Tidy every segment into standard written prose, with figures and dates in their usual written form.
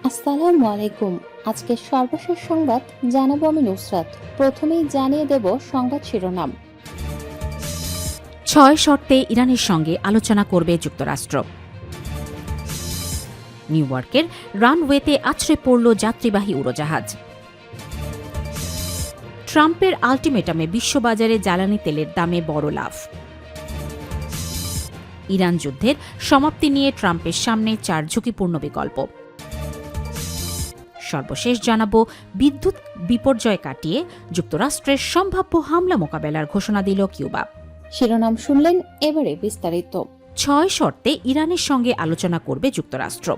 আসসালামু আলাইকুম। আজকে সর্বশেষ সংবাদ জানাবো আমি নুসরাত। প্রথমেই জানিয়ে দেব সংবাদ শিরোনাম। ৬ শর্তে ইরানের সঙ্গে আলোচনা করবে যুক্তরাষ্ট্র। নিউ ইয়র্কের রানওয়েতে আছড়ে পড়ল যাত্রীবাহী উড়োজাহাজ। ট্রাম্পের আল্টিমেটামে বিশ্ববাজারে জ্বালানি তেলের দামে বড় লাফ। ইরান যুদ্ধের সমাপ্তি নিয়ে ট্রাম্পের সামনে 4 ঝুঁকিপূর্ণ বিকল্প। সর্বশেষ জানাবো বিদ্যুৎ বিপর্যয় কাটিয়ে যুক্তরাষ্ট্রের সম্ভাব্য হামলা মোকাবেলার ঘোষণা দিল কিউবা। শিরোনাম শুনলেন, এবারে বিস্তারিত। 6 শর্তে ইরানের সঙ্গে আলোচনা করবে যুক্তরাষ্ট্র।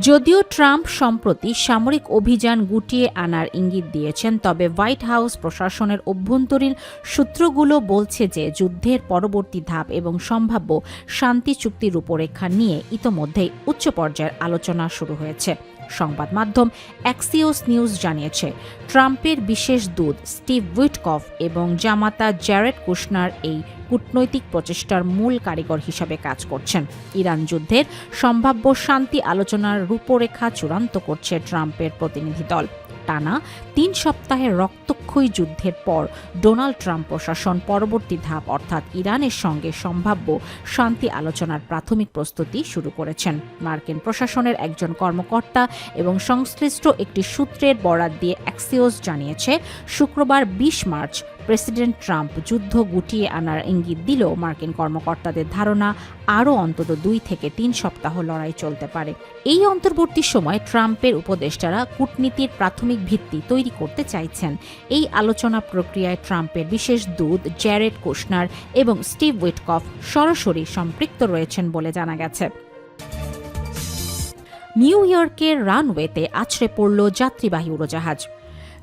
যদিও ট্রাম্প সম্প্রতি সামরিক অভিযান গুটিয়ে আনার ইঙ্গিত দিয়েছেন, তবে হোয়াইট হাউস প্রশাসনের অভ্যন্তরীণ সূত্রগুলো বলছে যে যুদ্ধের পরবর্তী ধাপ এবং সম্ভাব্য শান্তি চুক্তির রূপরেখা নিয়ে ইতোমধ্যেই উচ্চ পর্যায়ের আলোচনা শুরু হয়েছে। সংবাদ মাধ্যম অ্যাক্সিওস নিউজ জানিয়েছে, ট্রাম্পের বিশেষ দূত স্টিভ উইটকফ এবং জামাতা জ্যারেড কুশনার এই কূটনৈতিক প্রচেষ্টার মূল কারিগর হিসাবে কাজ করছেন। ইরান যুদ্ধের সম্ভাব্য শান্তি আলোচনার রূপরেখা চূড়ান্ত করছে ট্রাম্পের প্রতিনিধি দল। টানা 3 সপ্তাহের রক্তক্ষয়ী যুদ্ধের পর ডোনাল্ড ট্রাম্প প্রশাসন পরবর্তী ধাপ অর্থাৎ ইরানের সঙ্গে সম্ভাব্য শান্তি আলোচনার প্রাথমিক প্রস্তুতি শুরু করেছেন। মার্কিন প্রশাসনের একজন কর্মকর্তা এবং সংশ্লিষ্ট একটি সূত্রের বরাত দিয়ে অ্যাক্সিওস জানিয়েছে, শুক্রবার 20 মার্চ প্রেসিডেন্ট ট্রাম্প যুদ্ধ গুটিয়ে আনার ইঙ্গিত দিলেও মার্কিন কর্মকর্তাদের ধারণা আরও অন্তত 2 থেকে 3 সপ্তাহ লড়াই চলতে পারে। এই অন্তর্বর্তী সময় ট্রাম্পের উপদেষ্টারা কূটনীতির প্রাথমিক ভিত্তি তৈরি করতে চাইছেন। এই আলোচনা প্রক্রিয়ায় ট্রাম্পের বিশেষ দূত জ্যারেড কুশনার এবং স্টিভ উইটকফ সরাসরি সম্পৃক্ত রয়েছেন বলে জানা গেছে। নিউ ইয়র্কের রানওয়েতে আছড়ে পড়ল যাত্রীবাহী উড়োজাহাজ।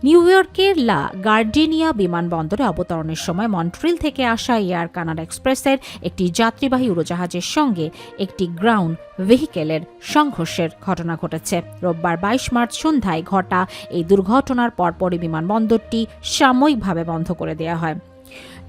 নিউ ইয়র্কের লা গার্ডিনিয়া বিমানবন্দরে অবতরণের সময় মন্ট্রিল থেকে আসা এয়ার কানাডা এক্সপ্রেসের একটি যাত্রীবাহী উড়োজাহাজের সঙ্গে একটি গ্রাউন্ড ভেহিকেলের সংঘর্ষের ঘটনা ঘটেছে। রোববার 22 মার্চ সন্ধ্যায় ঘটা এই দুর্ঘটনার পরপরই বিমানবন্দরটি সাময়িকভাবে বন্ধ করে দেওয়া হয়।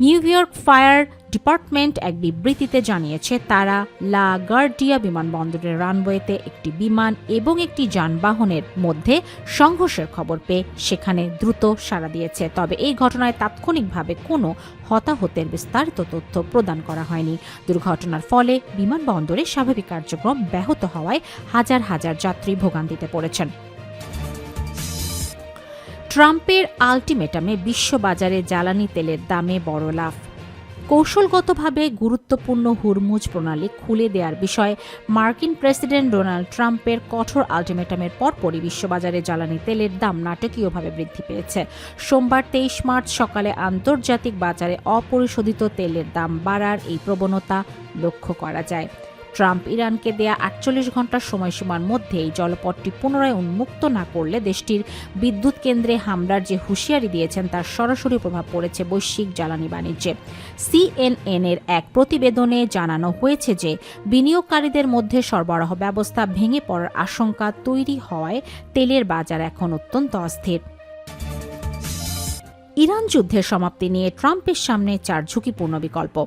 নিউ ইয়র্ক ফায়ার ডিপার্টমেন্ট এক বিবৃতিতে জানিয়েছে, তারা লা গার্ডিয়া বিমানবন্দরের রানওয়েতে একটি বিমান এবং একটি যানবাহনের মধ্যে সংঘর্ষের খবর পেয়ে সেখানে দ্রুত সাড়া দিয়েছে। তবে এই ঘটনায় তাৎক্ষণিকভাবে কোনো হতাহতের বিস্তারিত তথ্য প্রদান করা হয়নি। দুর্ঘটনার ফলে বিমানবন্দরে স্বাভাবিক কার্যক্রম ব্যাহত হওয়ায় হাজার হাজার যাত্রী ভোগান্তিতে পড়েছেন। ট্রাম্পের আল্টিমেটামে বিশ্ববাজারে জ্বালানি তেলের দামে বড় লাফ। কৌশলগতভাবে গুরুত্বপূর্ণ হুরমুজ প্রণালী খুলে দেওয়ার বিষয়ে মার্কিন প্রেসিডেন্ট ডোনাল্ড ট্রাম্পের কঠোর আল্টিমেটামের পরপরই বিশ্ববাজারে জ্বালানি তেলের দাম নাটকীয়ভাবে বৃদ্ধি পেয়েছে। সোমবার 23 মার্চ সকালে আন্তর্জাতিক বাজারে অপরিশোধিত তেলের দাম বাড়ার এই প্রবণতা লক্ষ্য করা যায়। ট্রাম্প ইরানকে দেয়া 48 ঘন্টার সময়সীমার মধ্যে এই জলপথটি পুনরায় উন্মুক্ত না করলে দেশটির বিদ্যুৎ কেন্দ্রে হামলার যে হুঁশিয়ারি দিয়েছেন তার সরাসরি প্রভাব পড়েছে বৈশ্বিক জ্বালানি বাণিজ্যে। CNN এর এক প্রতিবেদনে জানানো হয়েছে যে বিনিয়োগকারীদের মধ্যে সরবরাহ ব্যবস্থা ভেঙে পড়ার আশঙ্কা তৈরি হওয়ায় তেলের বাজার এখন অত্যন্ত অস্থির। ইরান যুদ্ধের সমাপ্তি নিয়ে ট্রাম্পের সামনে 4 ঝুঁকিপূর্ণ বিকল্প।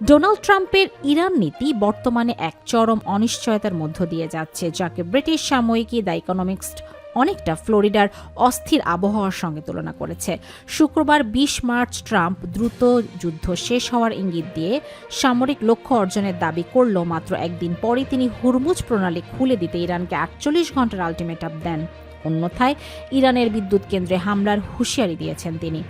ডোনাল্ড ট্রাম্পের ইরান নীতি বর্তমানে এক চরম অনিশ্চয়তার মধ্য দিয়ে যাচ্ছে, যাকে ব্রিটিশ সাময়িকী দ্য ইকোনমিস্ট অনেকটা ফ্লোরিডার অস্থির আবহাওয়ার সঙ্গে তুলনা করেছে। শুক্রবার 20 মার্চ ট্রাম্প দ্রুত যুদ্ধ শেষ হওয়ার ইঙ্গিত দিয়ে সামরিক লক্ষ্য অর্জনের দাবি করলেও মাত্র একদিন পরই তিনি হুরমুজ প্রণালী খুলে দিতে ইরানকে 48 ঘন্টার আল্টিমেটাম দেন। অন্যথায় ইরানের বিদ্যুৎ কেন্দ্রে হামলার হুঁশিয়ারি দিয়েছেন তিনি।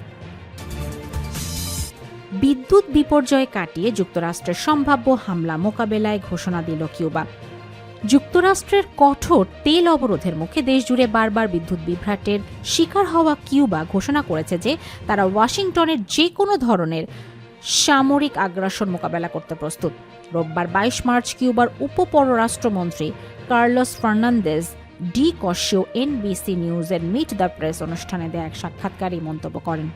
বিদ্যুৎ বিপর্যয় কাটিয়ে যুক্তরাষ্ট্রের সম্ভাব্য হামলা মোকাবেলায় ঘোষণা দিল কিউবা। যুক্তরাষ্ট্রের কঠোর তেল অবরোধের মুখে দেশজুড়ে বারবার বিদ্যুৎ বিভ্রাটের শিকার হওয়া কিউবা ঘোষণা করেছে যে তারা ওয়াশিংটনের যে কোনো ধরনের সামরিক আগ্রাসন মোকাবেলা করতে প্রস্তুত। রোববার 22 মার্চ কিউবার উপপররাষ্ট্রমন্ত্রী Carlos Fernandez de Cossio NBC নিউজের মিট দ্য প্রেস অনুষ্ঠানে দেয়া এক সাক্ষাৎকারে মন্তব্য করেন।